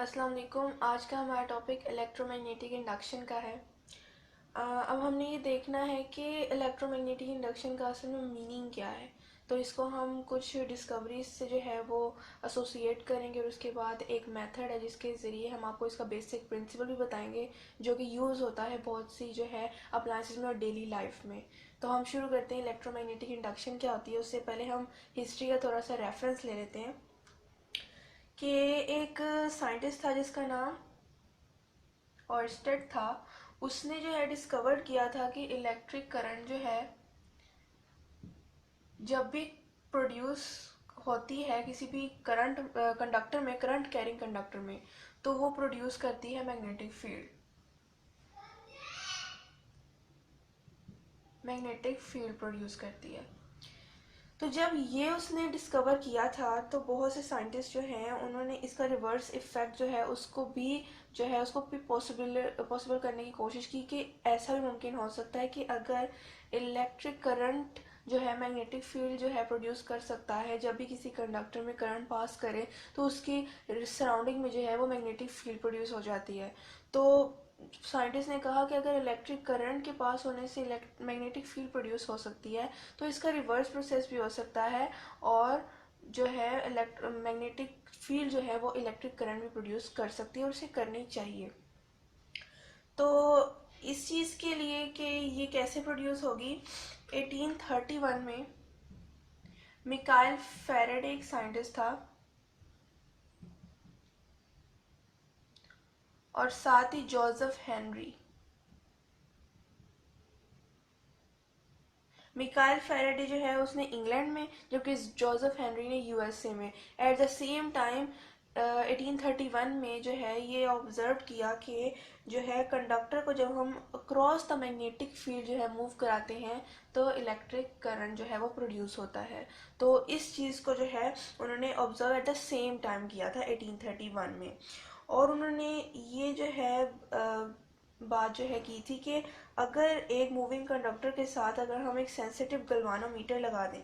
अस्सलाम वालेकुम। आज का हमारा टॉपिक इलेक्ट्रोमैग्नेटिक इंडक्शन का है। अब हमने ये देखना है कि इलेक्ट्रोमैग्नेटिक इंडक्शन का असल में मीनिंग क्या है। तो इसको हम कुछ डिस्कवरीज से जो है वो एसोसिएट करेंगे और उसके बाद एक मेथड है जिसके ज़रिए हम आपको इसका बेसिक प्रिंसिपल भी बताएंगे जो कि यूज़ होता है बहुत सी जो है अप्लायंसेस में और डेली लाइफ में। तो हम शुरू करते हैं इलेक्ट्रोमैग्नेटिक इंडक्शन क्या होती है। उससे पहले हम हिस्ट्री का थोड़ा सा रेफरेंस ले लेते हैं कि एक साइंटिस्ट था जिसका नाम ऑर्स्टेड था। उसने जो है डिस्कवर किया था कि इलेक्ट्रिक करंट जो है जब भी प्रोड्यूस होती है किसी भी करंट कंडक्टर में, करंट कैरिंग कंडक्टर में, तो वो प्रोड्यूस करती है magnetic field. Magnetic field produce करती है। तो जब ये उसने डिस्कवर किया था तो बहुत से साइंटिस्ट जो हैं उन्होंने इसका रिवर्स इफेक्ट जो है उसको भी पॉसिबल करने की कोशिश की कि ऐसा भी मुमकिन हो सकता है कि अगर इलेक्ट्रिक करंट जो है मैग्नेटिक फील्ड जो है प्रोड्यूस कर सकता है जब भी किसी कंडक्टर में करंट पास करे, तो उसकी सराउंडिंग में जो है वो मैग्नेटिक फील्ड प्रोड्यूस हो जाती है। तो साइंटिस्ट ने कहा कि अगर इलेक्ट्रिक करंट के पास होने से मैग्नेटिक फील्ड प्रोड्यूस हो सकती है तो इसका रिवर्स प्रोसेस भी हो सकता है, और जो है मैग्नेटिक फील्ड जो है वो इलेक्ट्रिक करंट भी प्रोड्यूस कर सकती है और उसे करनी चाहिए। तो इस चीज़ के लिए कि ये कैसे प्रोड्यूस होगी, 1831 में मिकाइल फैराडे एक साइंटिस्ट था और साथ ही जोसेफ हेनरी। मिकाइल फैराडे जो है उसने इंग्लैंड में, जबकि जोसेफ हेनरी ने यूएसए में। एट द सेम टाइम 1831 में जो है ये ऑब्जर्व किया कि जो है कंडक्टर को जब हम अक्रॉस द मैग्नेटिक फील्ड जो है मूव कराते हैं तो इलेक्ट्रिक करंट जो है वो प्रोड्यूस होता है। तो इस चीज़ को जो है उन्होंने observe at the same time किया था 1831 में। और उन्होंने ये जो है बात जो है की थी कि अगर एक मूविंग कंडक्टर के साथ अगर हम एक सेंसिटिव गलवानोमीटर लगा दें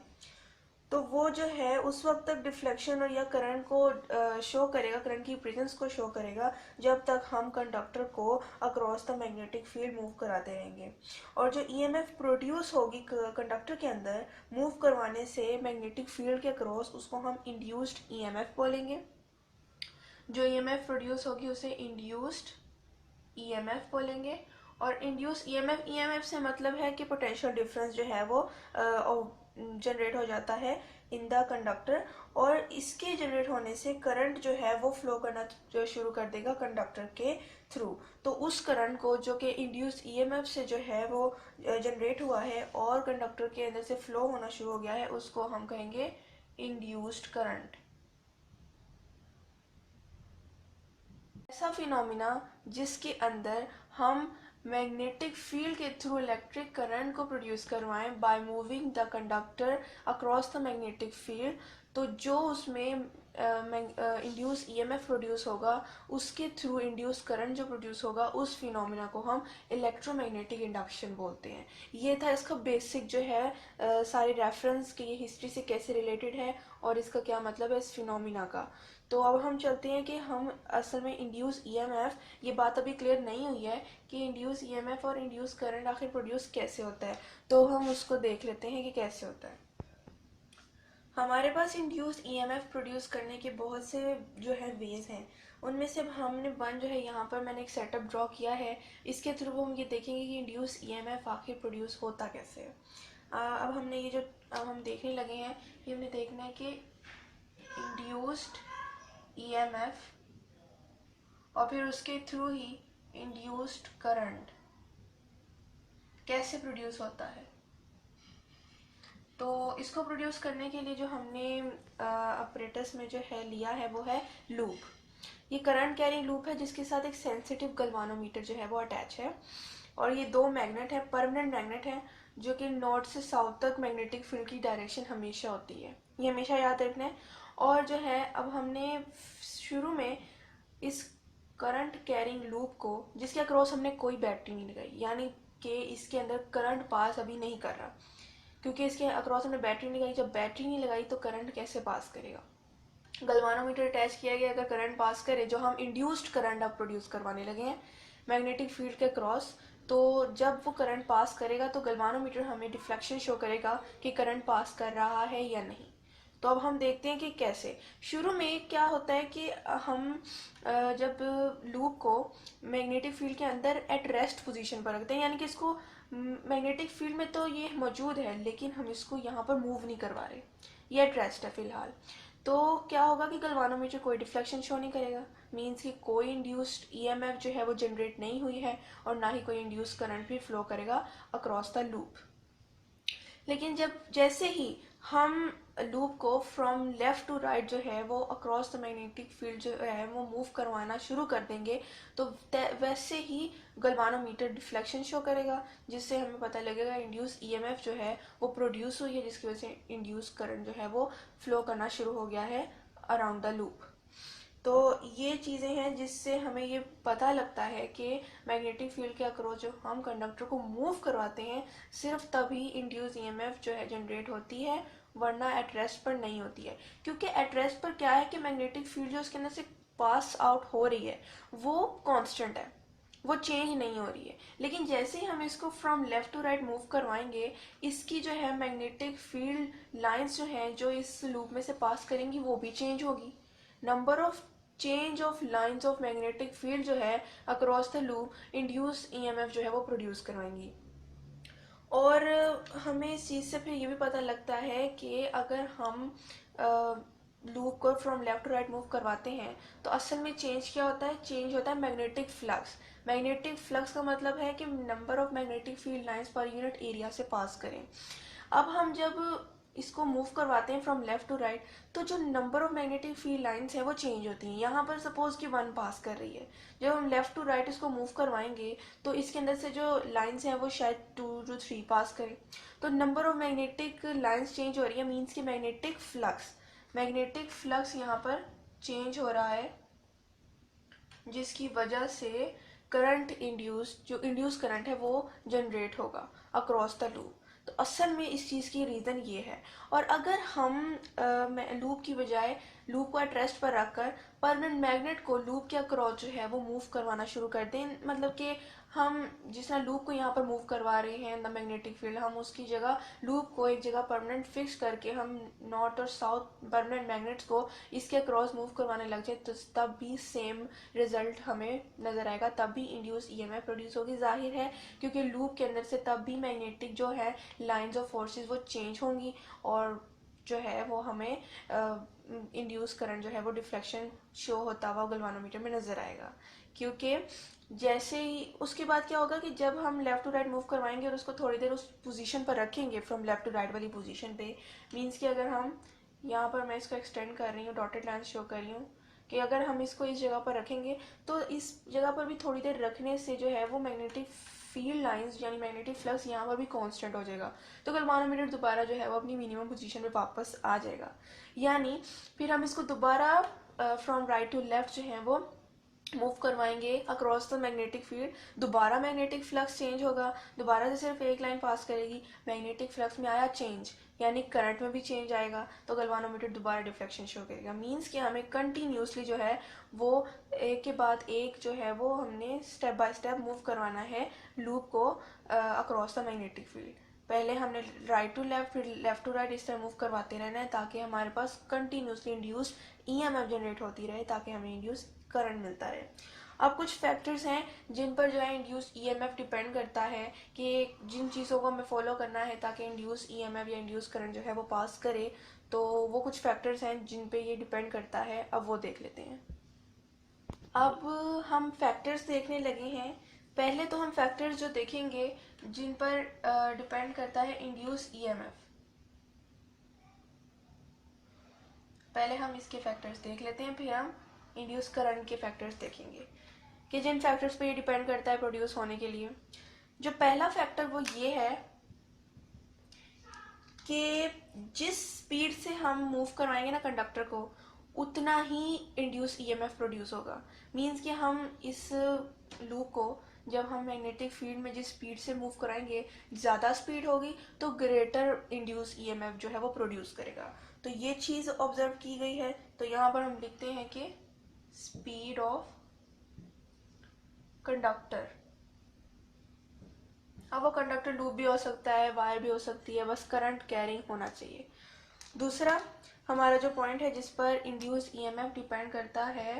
तो वो जो है उस वक्त तक डिफ्लेक्शन और या करंट को शो करेगा, करंट की प्रेजेंस को शो करेगा जब तक हम कंडक्टर को across the magnetic field move कराते रहेंगे। और जो ईएमएफ प्रोड्यूस होगी कंडक्टर के अंदर मूव करवाने से मैग्नेटिक फील्ड के अक्रॉस, उसको हम इंड्यूस्ड ईएमएफ बोलेंगे। जो ईएमएफ प्रोड्यूस होगी उसे इंड्यूस्ड ईएमएफ बोलेंगे। और इंड्यूस ईएमएफ से मतलब है कि पोटेंशियल डिफरेंस जो है वो जनरेट हो जाता है इन द कंडक्टर, और इसके जनरेट होने से करंट जो है वो फ्लो करना जो शुरू कर देगा कंडक्टर के थ्रू। तो उस करंट को जो कि इंड्यूस ईएमएफ से जो है वो जनरेट हुआ है और कंडक्टर के अंदर से फ्लो होना शुरू हो गया है, उसको हम कहेंगे इंड्यूस्ड करंट। ऐसा फिनोमिना जिसके अंदर हम मैग्नेटिक फील्ड के थ्रू इलेक्ट्रिक करंट को प्रोड्यूस करवाएं by moving the conductor across the magnetic field, तो जो उसमें इंड्यूस ईएमएफ प्रोड्यूस होगा उसके थ्रू इंड्यूस करंट जो प्रोड्यूस होगा उस फिनोमिना को हम इलेक्ट्रोमैग्नेटिक इंडक्शन बोलते हैं। ये था इसका बेसिक जो है सारे रेफरेंस कि ये हिस्ट्री से कैसे रिलेटेड है और इसका क्या मतलब है इस फिनोमिना का। तो अब हम चलते हैं कि हम असल में इंड्यूस ईएमएफ, ये बात अभी क्लियर नहीं हुई है कि इंड्यूस ईएमएफ और इंड्यूस करंट आखिर प्रोड्यूस कैसे होता है, तो हम उसको देख लेते हैं कि कैसे होता है। हमारे पास इंड्यूस ईएमएफ प्रोड्यूस करने के बहुत से जो है वेज हैं। उनमें से हमने वन जो है यहाँ पर मैंने एक सेटअप ड्रॉ किया है, इसके थ्रू हम ये देखेंगे कि इंड्यूस ईएमएफ आखिर प्रोड्यूस होता कैसे है। अब हमने ये जो अब हम देखने लगे हैं, ये हमने देखना है कि इंड्यूस्ड ईएमएफ और फिर उसके थ्रू ही इंड्यूस्ड करंट कैसे प्रोड्यूस होता है। तो इसको प्रोड्यूस करने के लिए जो हमने अपरेटस में जो है लिया है वो है लूप। ये करंट कैरिंग लूप है जिसके साथ एक सेंसिटिव गलवानोमीटर जो है वो अटैच है, और ये दो मैग्नेट है, परमानेंट मैग्नेट है, जो कि नॉर्थ से साउथ तक मैग्नेटिक फील्ड की डायरेक्शन हमेशा होती है, ये हमेशा याद रखना है। और जो है अब हमने शुरू में इस करंट कैरिंग लूप को, जिसके अक्रॉस हमने कोई बैटरी नहीं लगाई, यानी कि इसके अंदर करंट पास अभी नहीं कर रहा, क्योंकि इसके अक्रॉस हमने बैटरी नहीं लगाई। जब बैटरी नहीं लगाई तो करंट कैसे पास करेगा। गलवानोमीटर अटैच किया गया, अगर करंट पास करे, जो हम इंड्यूस्ड करंट अब प्रोड्यूस करवाने लगे हैं मैग्नेटिक फील्ड के क्रॉस, तो जब वो करंट पास करेगा तो गलवानोमीटर हमें डिफ्लेक्शन शो करेगा कि करंट पास कर रहा है या नहीं। तो अब हम देखते हैं कि कैसे। शुरू में क्या होता है कि हम जब लूप को मैग्नेटिक फील्ड के अंदर एट रेस्ट पोजीशन पर रखते हैं, यानी कि इसको मैग्नेटिक फील्ड में तो ये मौजूद है लेकिन हम इसको यहाँ पर मूव नहीं करवा रहे, ये एट रेस्ट है फिलहाल। तो क्या होगा कि गलवानोमीटर कोई डिफ्लेक्शन शो नहीं करेगा, मीन्स कि कोई इंड्यूस्ड ईएमएफ जो है वो जनरेट नहीं हुई है और ना ही कोई इंड्यूस्ड करंट भी फ्लो करेगा अक्रॉस द लूप। लेकिन जैसे ही हम लूप को फ्रॉम लेफ्ट टू राइट जो है वो अक्रॉस द मैग्नेटिक फील्ड जो है वो मूव करवाना शुरू कर देंगे, तो वैसे ही गलवानोमीटर डिफ्लेक्शन शो करेगा, जिससे हमें पता लगेगा इंड्यूस ईएमएफ जो है वो प्रोड्यूस हुई है, जिसकी वजह से इंड्यूस करंट जो है वो फ्लो करना शुरू हो गया है अराउंड द लूप। तो ये चीज़ें हैं जिससे हमें ये पता लगता है कि मैग्नेटिक फील्ड के अक्रॉस जो हम कंडक्टर को मूव करवाते हैं सिर्फ तभी इंड्यूस ईएमएफ जो है जनरेट होती है, वरना एट रेस्ट पर नहीं होती है। क्योंकि एट रेस्ट पर क्या है कि मैग्नेटिक फील्ड जो उसके अंदर से पास आउट हो रही है वो कांस्टेंट है, वो चेंज नहीं हो रही है। लेकिन जैसे ही हम इसको from left to right move करवाएंगे, इसकी जो है मैग्नेटिक फील्ड लाइंस जो हैं जो इस लूप में से पास करेंगी वो भी चेंज होगी। Number of change of lines of magnetic field जो है across the loop induce EMF जो है वो प्रोड्यूस करवाएंगी। और हमें इस चीज़ से फिर ये भी पता लगता है कि अगर हम लूप को from left to right move करवाते हैं तो असल में चेंज क्या होता है, चेंज होता है मैग्नेटिक फ्लक्स। मैग्नेटिक फ्लक्स का मतलब है कि number of magnetic field lines per unit area से पास करें। अब हम जब इसको मूव करवाते हैं फ्रॉम लेफ्ट टू राइट तो जो number of magnetic field lines है वो चेंज होती हैं। यहाँ पर सपोज कि 1 पास कर रही है, जब हम लेफ्ट टू राइट इसको मूव करवाएंगे तो इसके अंदर से जो लाइंस हैं वो शायद 2 to 3 पास करें। तो number of magnetic lines change हो रही है, मीन्स कि मैग्नेटिक फ्लक्स यहाँ पर चेंज हो रहा है, जिसकी वजह से करंट जो इंड्यूस करंट है वो जनरेट होगा अक्रॉस द लूप। तो असल में इस चीज़ की रीज़न ये है। और अगर हम लूप की बजाय लूप को एट रेस्ट पर रखकर परमानेंट मैग्नेट को लूप के अक्रॉस जो है वो मूव करवाना शुरू कर दें, मतलब कि हम जिस तरह लूप को यहाँ पर मूव करवा रहे हैं द मैग्नेटिक फील्ड, हम उसकी जगह लूप को एक जगह परमानेंट फिक्स करके हम नॉर्थ और साउथ परमानेंट मैग्नेट्स को इसके अक्रॉस मूव करवाने लग जाए, तो तब भी सेम रिजल्ट हमें नजर आएगा, तब भी इंड्यूस ईएमएफ प्रोड्यूस होगी। जाहिर है क्योंकि लूप के अंदर से तब भी मैग्नेटिक जो है लाइंस ऑफ फोर्सेस वो चेंज होंगी और जो है वो हमें इंड्यूस करंट जो है वो डिफ्लेक्शन शो होता हुआ गलवानोमीटर में नजर आएगा। क्योंकि जैसे ही उसके बाद क्या होगा कि जब हम लेफ्ट टू राइट मूव करवाएंगे और उसको थोड़ी देर उस पोजीशन पर रखेंगे फ्रॉम लेफ्ट टू राइट वाली पोजीशन पे, मीन्स कि अगर हम यहाँ पर मैं इसको एक्सटेंड कर रही हूँ, डॉटेड लाइन शो कर रही हूँ कि अगर हम इसको इस जगह पर रखेंगे तो इस जगह पर भी थोड़ी देर रखने से जो है वो मैग्नेटिक फील्ड लाइंस यानी मैग्नेटिक फ्लक्स यहाँ पर भी कांस्टेंट हो जाएगा, तो गलवानोमीटर दोबारा जो है वो अपनी मिनिमम पोजीशन पे वापस आ जाएगा। यानी फिर हम इसको दोबारा फ्रॉम राइट टू लेफ्ट जो है वो मूव करवाएंगे अक्रॉस द मैग्नेटिक फील्ड, दोबारा मैग्नेटिक फ्लक्स चेंज होगा, दोबारा से सिर्फ एक लाइन पास करेगी, मैग्नेटिक फ्लक्स में आया चेंज यानी करंट में भी चेंज आएगा, तो गलवानोमीटर दोबारा डिफ्लेक्शन शो करेगा। मीन्स कि हमें कंटिन्यूसली जो है वो एक के बाद एक जो है वो हमने स्टेप बाय स्टेप मूव करवाना है लूप को अक्रॉस द मैग्नेटिक फील्ड। पहले हमने राइट टू लेफ्ट फिर लेफ्ट टू राइट इस तरह मूव करवाते रहना है ताकि हमारे पास कंटिन्यूसली इंड्यूस ईएमएफ जनरेट होती रहे, ताकि हमें इंड्यूस करंट मिलता रहे। अब कुछ फैक्टर्स हैं जिन पर जो है इंड्यूस ईएमएफ डिपेंड करता है कि जिन चीज़ों को हमें फॉलो करना है ताकि इंड्यूस ईएमएफ या इंड्यूस करंट जो है वो पास करे, तो वो कुछ फैक्टर्स हैं जिन पे ये डिपेंड करता है। अब वो देख लेते हैं। अब हम फैक्टर्स देखने लगे हैं। पहले तो हम फैक्टर्स जो देखेंगे जिन पर डिपेंड करता है इंड्यूस ईएमएफ, पहले हम इसके फैक्टर्स देख लेते हैं, फिर हम इंड्यूस करंट के फैक्टर्स देखेंगे कि जिन फैक्टर्स पे ये डिपेंड करता है प्रोड्यूस होने के लिए। जो पहला फैक्टर वो ये है कि जिस स्पीड से हम मूव करवाएंगे ना कंडक्टर को उतना ही इंड्यूस ईएमएफ प्रोड्यूस होगा। मीन्स कि हम इस लूप को जब हम मैग्नेटिक फील्ड में जिस स्पीड से मूव कराएंगे, ज़्यादा स्पीड होगी तो ग्रेटर इंड्यूस ईएमएफ जो है वो प्रोड्यूस करेगा। तो ये चीज़ ऑब्जर्व की गई है तो यहाँ पर हम लिखते हैं कि स्पीड ऑफ कंडक्टर। अब वो कंडक्टर लूप भी हो सकता है, वायर भी हो सकती है, बस करंट कैरिंग होना चाहिए। दूसरा हमारा जो पॉइंट है जिस पर इंड्यूस्ड ईएमएफ डिपेंड करता है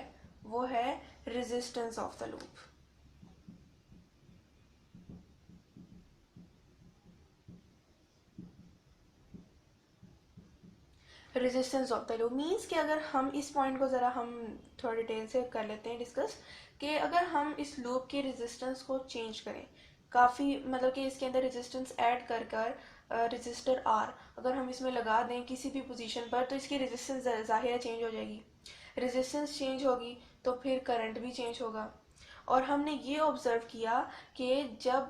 वो है resistance of the loop. Resistance of the loop means कि अगर हम इस पॉइंट को ज़रा हम थोड़ा डिटेल से कर लेते हैं डिस्कस, कि अगर हम इस लूप के रेजिस्टेंस को चेंज करें काफ़ी, मतलब कि इसके अंदर रेजिस्टेंस ऐड कर कर रजिस्टर आर अगर हम इसमें लगा दें किसी भी पोजीशन पर, तो इसकी रेजिस्टेंस ज़ाहिर चेंज हो जाएगी। रेजिस्टेंस चेंज होगी तो फिर करंट भी चेंज होगा। और हमने ये ऑब्जर्व किया कि जब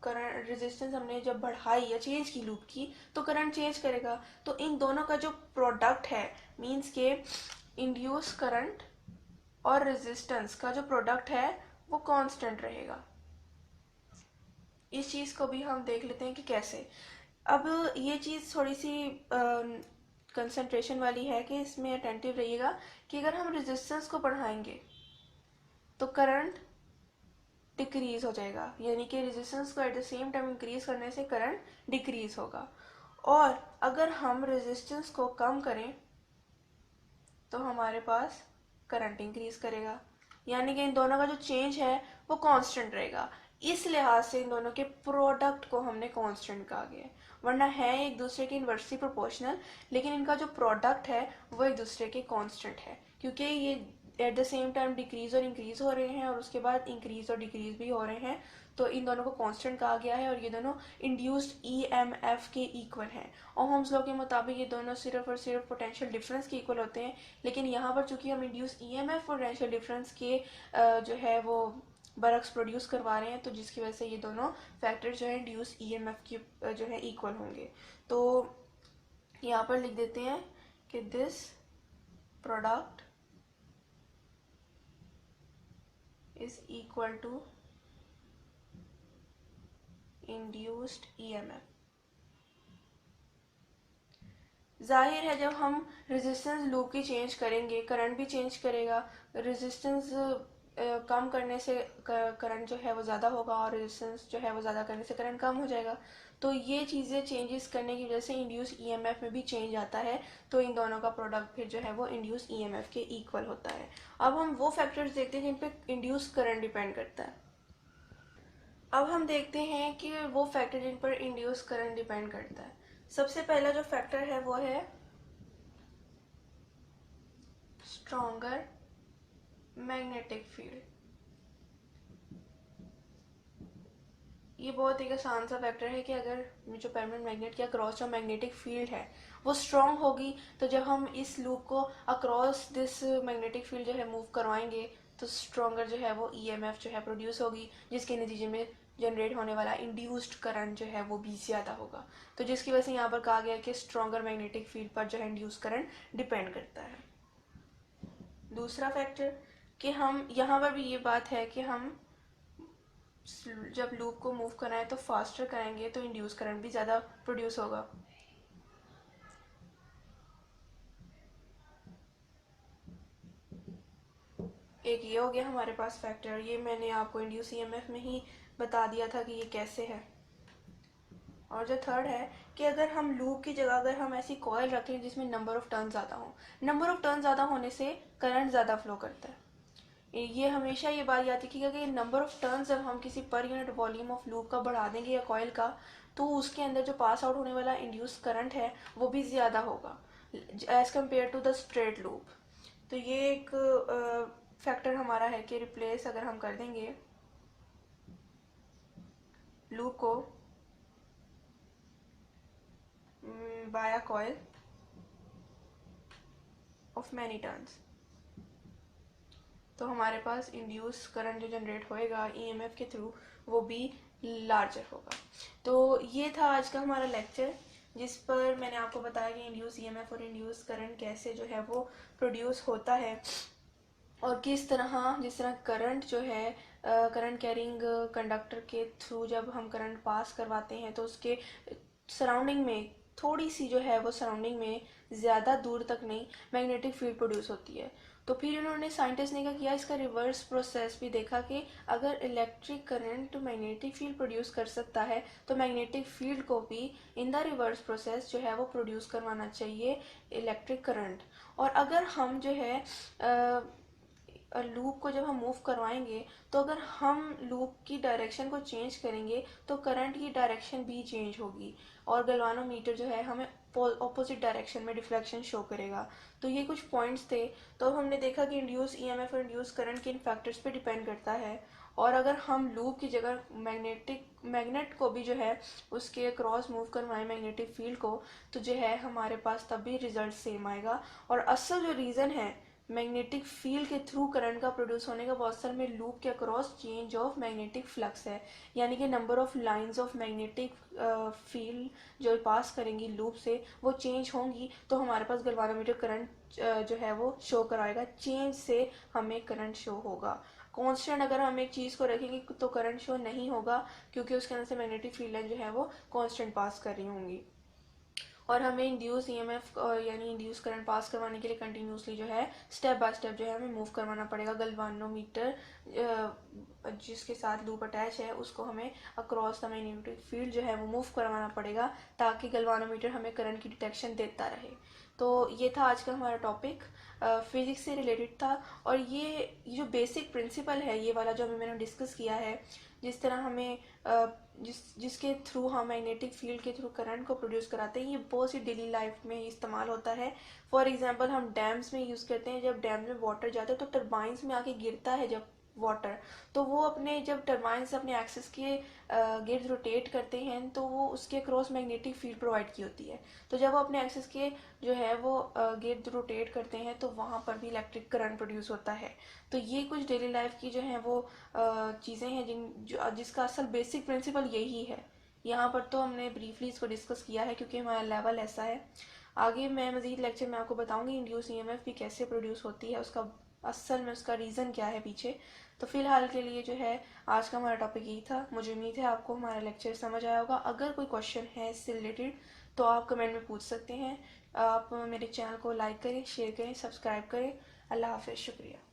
करंट रेजिस्टेंस हमने जब बढ़ाई या चेंज की लूप की तो करंट चेंज करेगा। तो इन दोनों का जो प्रोडक्ट है मींस के इंड्यूस करंट और रेजिस्टेंस का जो प्रोडक्ट है वो कांस्टेंट रहेगा। इस चीज़ को भी हम देख लेते हैं कि कैसे। अब ये चीज़ थोड़ी सी कंसंट्रेशन वाली है कि इसमें अटेंटिव रहिएगा कि अगर हम रेजिस्टेंस को बढ़ाएंगे तो करंट डिक्रीज हो जाएगा, यानी कि रेजिस्टेंस को at the same time increase करने से करंट डिक्रीज होगा। और अगर हम रेजिस्टेंस को कम करें तो हमारे पास करंट इंक्रीज करेगा, यानी कि इन दोनों का जो चेंज है वो कांस्टेंट रहेगा। इस लिहाज से इन दोनों के प्रोडक्ट को हमने कांस्टेंट कहा गया है, वरना है एक दूसरे के इन्वर्सली प्रोपोर्शनल, लेकिन इनका जो प्रोडक्ट है वो एक दूसरे के कांस्टेंट है, क्योंकि ये at the same time decrease और इंक्रीज हो रहे हैं और उसके बाद इंक्रीज और डिक्रीज भी हो रहे हैं। तो इन दोनों को कांस्टेंट कहा गया है और ये दोनों इंड्यूस्ड ईएमएफ के इक्वल हैं। ओहम्स लॉ के मुताबिक ये दोनों सिर्फ और सिर्फ पोटेंशियल डिफरेंस के इक्वल होते हैं, लेकिन यहाँ पर चूंकि हम इंड्यूस्ड ईएमएफ पोटेंशियल डिफरेंस के जो है वो बरक्स प्रोड्यूस करवा रहे हैं, तो जिसकी वजह से ये दोनों फैक्टर जो है इंड्यूस्ड ईएमएफ के जो है इक्वल होंगे। तो यहाँ पर लिख देते हैं कि this product is equal to induced EMF। जाहिर है जब हम रेजिस्टेंस लूप की चेंज करेंगे करंट भी चेंज करेगा। रेजिस्टेंस कम करने से करंट जो है वो ज़्यादा होगा और रेजिस्टेंस जो है वो ज़्यादा करने से करंट कम हो जाएगा। तो ये चीज़ें चेंजेस करने की वजह से इंड्यूस ईएमएफ में भी चेंज आता है, तो इन दोनों का प्रोडक्ट फिर जो है वो इंड्यूस ईएमएफ के इक्वल होता है। अब हम वो फैक्टर्स देखते हैं जिन पे इंड्यूस करंट डिपेंड करता है। अब हम देखते हैं कि वो फैक्टर जिन पर इंड्यूस करंट डिपेंड करता है। सबसे पहला जो फैक्टर है वो है स्ट्रॉन्गर मैग्नेटिक फील्ड। ये बहुत एक आसान सा फैक्टर है कि अगर जो परमानेंट मैग्नेट या अक्रॉस जो मैग्नेटिक फील्ड है वो स्ट्रॉन्ग होगी, तो जब हम इस लूप को अक्रॉस दिस मैग्नेटिक फील्ड जो है मूव करवाएंगे तो स्ट्रॉन्गर जो है वो ईएमएफ जो है प्रोड्यूस होगी, जिसके नतीजे में जनरेट होने वाला इंड्यूस्ड करंट जो है वो भी ज़्यादा होगा। तो जिसकी वजह से यहाँ पर कहा गया कि स्ट्रॉन्गर मैग्नेटिक फील्ड पर जो है इंड्यूस करंट डिपेंड करता है। दूसरा फैक्टर कि हम यहाँ पर भी ये बात है कि हम जब लूप को मूव कराएं तो फास्टर कराएंगे तो इंड्यूस करंट भी ज़्यादा प्रोड्यूस होगा। एक ये हो गया हमारे पास फैक्टर, ये मैंने आपको इंड्यूस ईएमएफ में ही बता दिया था कि ये कैसे है। और जो थर्ड है कि अगर हम लूप की जगह अगर हम ऐसी कॉइल रखें जिसमें नंबर ऑफ टर्न ज़्यादा हो, नंबर ऑफ टर्न ज़्यादा होने से करंट ज़्यादा फ्लो करता है। ये हमेशा ये बात याद रखिएगा कि नंबर ऑफ टर्न जब हम किसी per unit volume of loop का बढ़ा देंगे या कॉइल का, तो उसके अंदर जो पास आउट होने वाला इंड्यूस करंट है वो भी ज़्यादा होगा as compared to the straight loop. तो ये एक फैक्टर हमारा है कि रिप्लेस अगर हम कर देंगे लूप को by a coil of many turns, तो हमारे पास इंड्यूस करंट जो जनरेट होएगा ईएमएफ के थ्रू वो भी लार्जर होगा। तो ये था आज का हमारा लेक्चर जिस पर मैंने आपको बताया कि इंड्यूस ईएमएफ और इंड्यूस करंट कैसे जो है वो प्रोड्यूस होता है और किस तरह, जिस तरह करंट जो है करंट कैरिंग कंडक्टर के थ्रू जब हम करंट पास करवाते हैं तो उसके सराउंडिंग में थोड़ी सी जो है वो सराउंडिंग में, ज़्यादा दूर तक नहीं, मैग्नेटिक फील्ड प्रोड्यूस होती है। तो फिर इन्होंने साइंटिस्ट ने क्या किया, इसका रिवर्स प्रोसेस भी देखा कि अगर electric current magnetic field produce कर सकता है तो मैग्नेटिक फील्ड को भी इन द रिवर्स प्रोसेस जो है वो प्रोड्यूस करवाना चाहिए इलेक्ट्रिक करंट। और अगर हम जो है लूप को जब हम मूव करवाएंगे तो अगर हम लूप की डायरेक्शन को चेंज करेंगे तो करंट की डायरेक्शन भी चेंज होगी और गैल्वानोमीटर जो है हमें ऑपोजिट डायरेक्शन में डिफ्लेक्शन शो करेगा। तो ये कुछ पॉइंट्स थे। तो अब हमने देखा कि इंड्यूस ईएमएफ और इंड्यूस करंट किन फैक्टर्स पे डिपेंड करता है, और अगर हम लूप की जगह मैग्नेट को भी जो है उसके क्रॉस मूव करवाएं मैग्नेटिक फील्ड को, तो जो है हमारे पास तब भी रिजल्ट सेम आएगा। और असल जो रीज़न है मैग्नेटिक फील्ड के थ्रू करंट का प्रोड्यूस होने का, वो असल में लूप के across change of magnetic flux है, यानी कि number of lines of magnetic field जो पास करेंगी लूप से वो चेंज होंगी, तो हमारे पास गैल्वानोमीटर करंट जो है वो शो कराएगा, चेंज से हमें करंट शो होगा। कांस्टेंट अगर हम एक चीज़ को रखेंगे तो करंट शो नहीं होगा, क्योंकि उसके अंदर से मैग्नेटिक फील्ड जो है वो कांस्टेंट पास कर रही होंगी। और हमें इंड्यूस ईएमएफ यानी इंड्यूस करंट पास करवाने के लिए कंटिन्यूसली जो है स्टेप बाय स्टेप जो है हमें मूव करवाना पड़ेगा। गैल्वानोमीटर जिसके साथ लूप अटैच है उसको हमें अक्रॉस द मैग्नेटिक फील्ड जो है वो मूव करवाना पड़ेगा, ताकि गैल्वानोमीटर हमें करंट की डिटेक्शन देता रहे। तो ये था आज का हमारा टॉपिक, फिजिक्स से रिलेटेड था। और ये जो बेसिक प्रिंसिपल है ये वाला जो अभी मैंने डिस्कस किया है, जिस तरह हमें जिसके थ्रू हम मैग्नेटिक फील्ड के थ्रू करंट को प्रोड्यूस कराते हैं, ये बहुत सी डेली लाइफ में इस्तेमाल होता है। फॉर एग्जांपल हम डैम्स में यूज़ करते हैं, जब डैम में वाटर जाता है तो टरबाइंस में आके गिरता है जब वाटर, तो वो अपने जब टरबाइंस अपने एक्सिस के गिर्द रोटेट करते हैं तो वो उसके क्रॉस मैग्नेटिक फील्ड प्रोवाइड की होती है। तो जब वो अपने एक्सिस के जो है वो गिर्द रोटेट करते हैं तो वहाँ पर भी इलेक्ट्रिक करंट प्रोड्यूस होता है। तो ये कुछ डेली लाइफ की जो है वो चीज़ें हैं जिसका असल बेसिक प्रिंसिपल यही है। यहाँ पर तो हमने ब्रीफली इसको डिस्कस किया है क्योंकि हमारा लेवल ऐसा है। आगे मैं मज़ीद लेक्चर में आपको बताऊंगी इंड्यूस ईएमएफ भी कैसे प्रोड्यूस होती है, उसका असल में उसका रीज़न क्या है पीछे। तो फिलहाल के लिए जो है आज का हमारा टॉपिक यही था। मुझे उम्मीद है आपको हमारा लेक्चर समझ आया होगा। अगर कोई क्वेश्चन है इससे रिलेटेड तो आप कमेंट में पूछ सकते हैं। आप मेरे चैनल को लाइक करें, शेयर करें, सब्सक्राइब करें। अल्लाह हाफ़िज़, शुक्रिया।